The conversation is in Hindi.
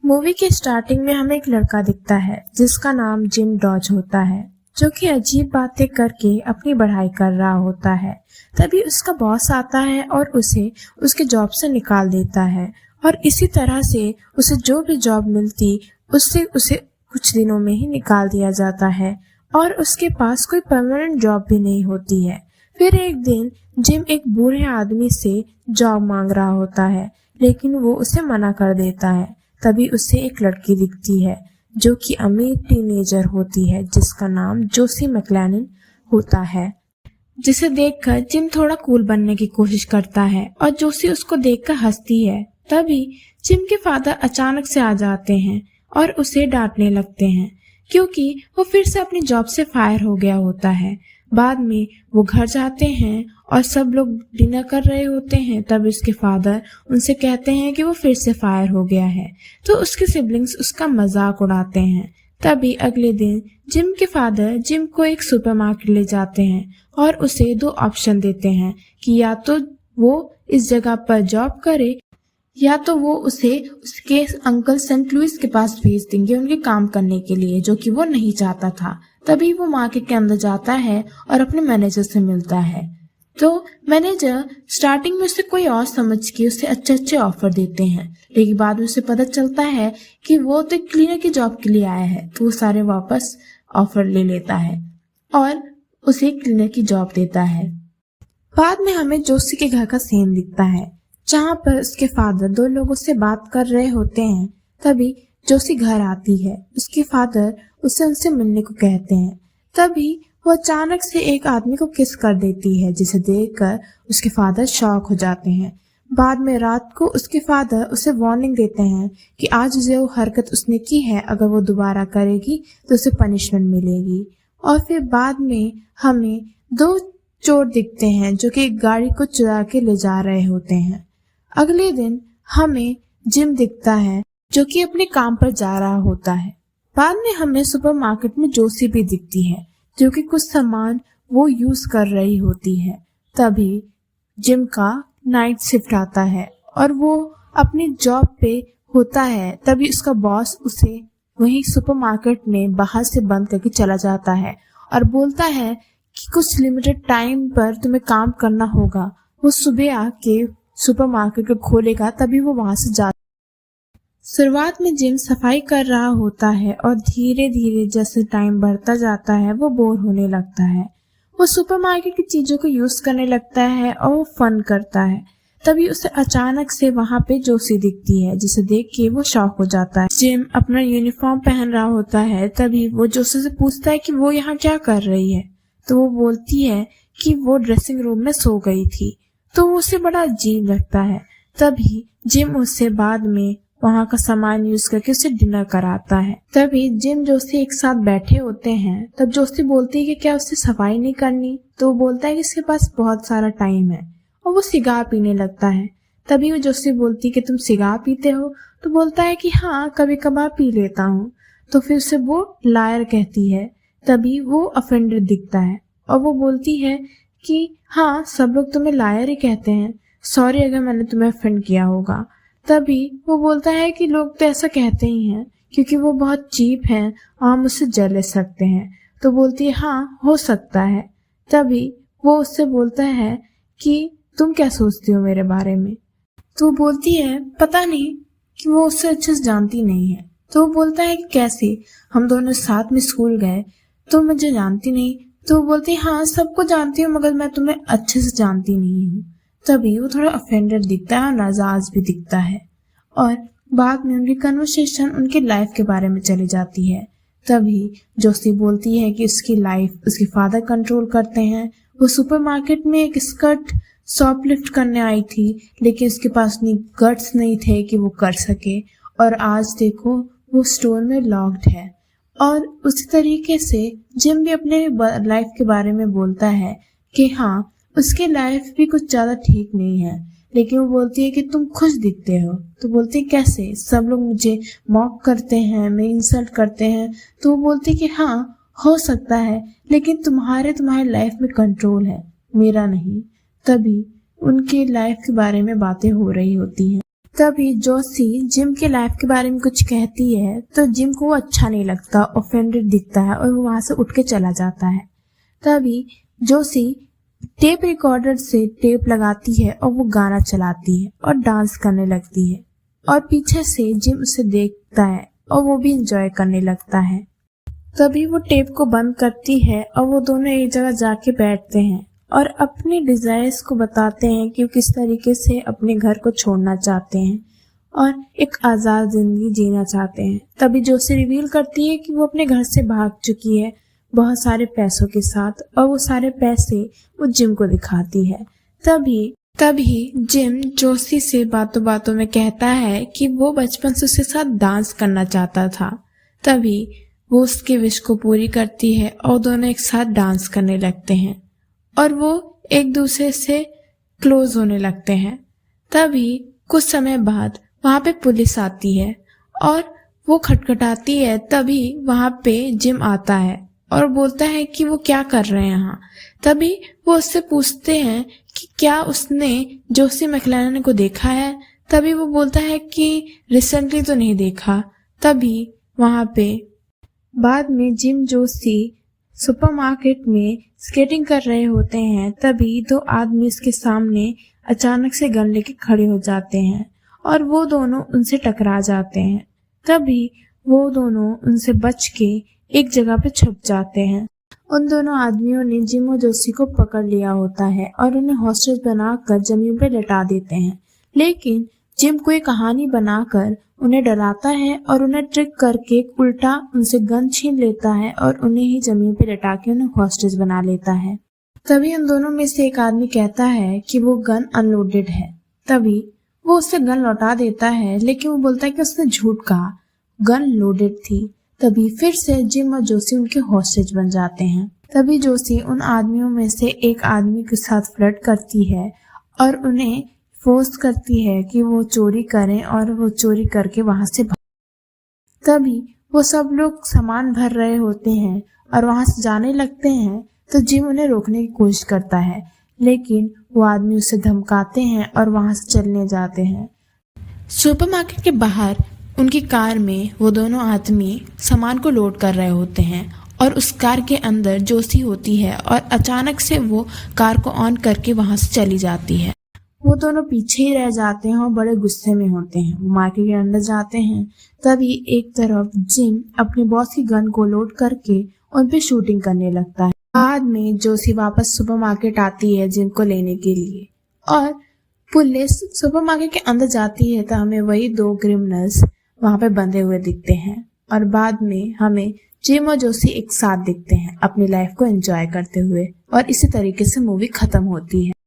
मूवी के स्टार्टिंग में हमें एक लड़का दिखता है जिसका नाम जिम डॉज होता है, जो कि अजीब बातें करके अपनी पढ़ाई कर रहा होता है। तभी उसका बॉस आता है और उसे उसके जॉब से निकाल देता है और इसी तरह से उसे जो भी जॉब मिलती उससे उसे कुछ दिनों में ही निकाल दिया जाता है और उसके पास कोई परमानेंट जॉब भी नहीं होती है। फिर एक दिन जिम एक बूढ़े आदमी से जॉब मांग रहा होता है, लेकिन वो उसे मना कर देता है। तभी उसे एक लड़की दिखती है जो कि अमीर टीनेजर होती है जिसका नाम जोसी मैक्लेनन होता है, जिसे देखकर जिम थोड़ा कूल बनने की कोशिश करता है और जोसी उसको देखकर हंसती है। तभी जिम के फादर अचानक से आ जाते हैं और उसे डांटने लगते हैं क्योंकि वो फिर से अपनी जॉब से फायर हो गया होता है। बाद में वो घर जाते हैं और सब लोग डिनर कर रहे होते हैं। तब उसके फादर उनसे कहते हैं कि वो फिर से फायर हो गया है, तो उसके सिबलिंग्स उसका मजाक उड़ाते हैं। तभी अगले दिन जिम के फादर जिम को एक सुपरमार्केट ले जाते हैं और उसे दो ऑप्शन देते हैं कि या तो वो इस जगह पर जॉब करे या तो वो उसे उसके अंकल सेंट लुइस के पास भेज देंगे उनके काम करने के लिए, जो कि वो नहीं चाहता था। तभी वो मार्केट के अंदर जाता है और अपने मैनेजर से मिलता है। तो मैनेजर स्टार्टिंग में उसे कोई और समझ के उसे अच्छे अच्छे ऑफर देते हैं, लेकिन बाद में उसे पता चलता है कि वो तो क्लीनर की जॉब के लिए आया है, तो वो सारे वापस ऑफर ले लेता है और उसे क्लीनर की जॉब देता है। बाद में हमें जोशी के घर का सीन दिखता है जहाँ पर उसके फादर दो लोगों से बात कर रहे होते हैं। तभी जोशी घर आती है, उसके फादर उसे उनसे मिलने को कहते हैं। तभी वो अचानक से एक आदमी को किस कर देती है, जिसे देखकर उसके फादर शॉक हो जाते हैं। बाद में रात को उसके फादर उसे वार्निंग देते हैं कि आज जो हरकत उसने की है अगर वो दोबारा करेगी तो उसे पनिशमेंट मिलेगी। और फिर बाद में हमें दो चोर दिखते हैं जो कि एक गाड़ी को चुरा के ले जा रहे होते हैं। अगले दिन हमें जिम दिखता है जो कि अपने काम पर जा रहा होता है। बाद में हमें सुपरमार्केट में जोशी भी दिखती है जो कि कुछ सामान वो यूज कर रही होती है। तभी जिम का नाइट शिफ्ट आता है और वो अपनी जॉब पे होता है। तभी उसका बॉस उसे वहीं सुपरमार्केट में बाहर से बंद करके चला जाता है और बोलता है कि कुछ लिमिटेड टाइम पर तुम्हें काम करना होगा। वो सुबह आके सुपरमार्केट को खोलेगा, तभी वो वहां से जा। शुरुआत में जिम सफाई कर रहा होता है और धीरे धीरे जैसे टाइम बढ़ता जाता है वो बोर होने लगता है। वो सुपरमार्केट की चीजों को यूज करने लगता है और वो फन करता है। तभी उसे अचानक से वहां पे जोशी दिखती है, जिसे देख के वो शॉक हो जाता है। जिम अपना यूनिफॉर्म पहन रहा होता है। तभी वो जोशी से पूछता है कि वो यहाँ क्या कर रही है, तो वो बोलती है कि वो ड्रेसिंग रूम में सो गई थी। तो उसे बड़ा अजीब लगता है। तभी जिम उससे बाद में वहाँ का सामान यूज करके उसे डिनर कराता है। तभी जिम जोशी एक साथ बैठे होते हैं। तब जोशी बोलती है कि क्या उससे सफाई नहीं करनी, तो वो बोलता है कि इसके पास बहुत सारा टाइम है और वो सिगार पीने लगता है। तभी वो जोशी बोलती है कि तुम सिगार पीते हो, तो बोलता है कि हाँ कभी कभार पी लेता हूँ। तो फिर उसे वो लायर कहती है। तभी वो अफेंडर दिखता है और वो बोलती है कि हाँ सब लोग तुम्हें लायर ही कहते हैं, सॉरी अगर मैंने तुम्हें अफेंड किया होगा। तभी वो बोलता है कि लोग तो ऐसा कहते ही हैं क्योंकि वो बहुत चीप हैं और हम उससे जेलस रखते हैं। तो बोलती है हाँ हो सकता है। तभी वो उससे बोलता है कि तुम क्या सोचती हो मेरे बारे में। तो वो बोलती है पता नहीं, कि वो उससे अच्छे से जानती नहीं है। तो वो बोलता है कि कैसे, हम दोनों साथ में स्कूल गए, तो मुझे जानती नहीं। तो वो बोलती है हाँ सबको जानती हूँ मगर मैं तुम्हें अच्छे से जानती नहीं हूँ। तभी वो थोड़ा ऑफेंडेड दिखता है और नाराज भी दिखता है और बाद में उनकी कन्वर्सेशन उनके लाइफ के बारे में चली जाती है। तभी जोशी बोलती है कि उसकी लाइफ उसके फादर कंट्रोल करते हैं। वो सुपरमार्केट में एक स्कर्ट शॉपलिफ्ट करने आई थी, लेकिन उसके पास इतनी गट्स नहीं थे कि वो कर सके और आज देखो वो स्टोर में लॉक्ड है। और उसी तरीके से जिम भी अपने लाइफ के बारे में बोलता है कि हाँ उसकी लाइफ भी कुछ ज्यादा ठीक नहीं है, लेकिन वो बोलती है कि तुम खुश दिखते हो। तो बोलती है कैसे, सब लोग मुझे मॉक करते हैं, मैं इंसल्ट करते हैं। तो वो बोलती है कि हाँ हो सकता है, लेकिन तुम्हारी लाइफ में कंट्रोल है, मेरा नहीं। तभी उनके लाइफ के बारे में बातें हो रही होती हैं। तभी जोशी जिम के लाइफ के बारे में कुछ कहती है तो जिम को वो अच्छा नहीं लगता, ऑफेंडेड दिखता है और वो वहां से उठ के चला जाता है। तभी जोशी टेप रिकॉर्डर से टेप लगाती है और वो गाना चलाती है और डांस करने लगती है और पीछे से जिम उसे देखता है और वो भी इंजॉय करने लगता है। तभी वो टेप को बंद करती है और वो दोनों एक जगह जाके बैठते हैं और अपने डिजायर्स को बताते हैं कि वो किस तरीके से अपने घर को छोड़ना चाहते हैं और एक आज़ाद जिंदगी जीना चाहते हैं। तभी जोशी रिवील करती है कि वो अपने घर से भाग चुकी है बहुत सारे पैसों के साथ और वो सारे पैसे वो जिम को दिखाती है। तभी जिम जोशी से बातों बातों में कहता है कि वो बचपन से उसके साथ डांस करना चाहता था। तभी वो उसके विश को पूरी करती है और दोनों एक साथ डांस करने लगते हैं और वो एक दूसरे से क्लोज होने लगते हैं। तभी कुछ समय बाद वहां पे पुलिस आती है और वो खटखटाती है। तभी वहां पे जिम आता है और बोलता है कि वो क्या कर रहे हैं यहाँ। तभी वो उससे पूछते हैं कि क्या उसने जोशी मैकलेलन को देखा है। तभी वो बोलता है कि रिसेंटली तो नहीं देखा। तभी वहां पे बाद में जिम जोशी सुपरमार्केट में स्केटिंग कर रहे होते हैं। तभी दो आदमी उसके सामने अचानक से गन लेके खड़े हो जाते हैं और वो दोनों उनसे टकरा जाते हैं। तभी वो दोनों उनसे बच के एक जगह पे छुप जाते हैं। उन दोनों आदमियों ने जिम और जोशी को पकड़ लिया होता है और उन्हें हॉस्टेज बनाकर जमीन पे लटा देते हैं। लेकिन जिम कोई कहानी बनाकर उन्हें डराता है और उन्हें ट्रिक करके उल्टा उनसे गन छीन लेता है और उन्हें ही जमीन पे लटा के उन्हें हॉस्टेज बना लेता है। तभी उन दोनों में से एक आदमी कहता है कि वो गन अनलोडेड है। तभी वो उससे गन लौटा देता है, लेकिन वो बोलता है कि उसने झूठ कहा, गन लोडेड थी। तभी फिर से जिम और जोशी उनके हॉस्टेज बन जाते हैं। तभी जोशी उन आदमियों में से एक आदमी के साथ फ्लर्ट करती है और उन्हें फोर्स करती है कि वो चोरी करें और वो चोरी करके वहां से तभी वो सब लोग सामान भर रहे होते हैं और वहां से जाने लगते हैं। तो जिम उन्हें रोकने की कोशिश करता है, लेकिन वो आदमी उसे धमकाते हैं और वहां से चलने जाते हैं। सुपरमार्केट के बाहर उनकी कार में वो दोनों आदमी सामान को लोड कर रहे होते हैं और उस कार के अंदर जोशी होती है और अचानक से वो कार को ऑन करके वहां से चली जाती है। वो दोनों पीछे ही रह जाते हैं और बड़े गुस्से में होते हैं। वो मार्केट के अंदर जाते हैं। तभी एक तरफ जिम अपने बॉस की गन को लोड करके उन पे शूटिंग करने लगता है। बाद में जोशी वापस सुपरमार्केट आती है जिम को लेने के लिए और पुलिस सुपरमार्केट के अंदर जाती है तो हमें वही दो क्रिमिनल्स वहां पे बंधे हुए दिखते हैं और बाद में हमें जिम और जोशी एक साथ दिखते हैं अपनी लाइफ को एंजॉय करते हुए और इसी तरीके से मूवी खत्म होती है।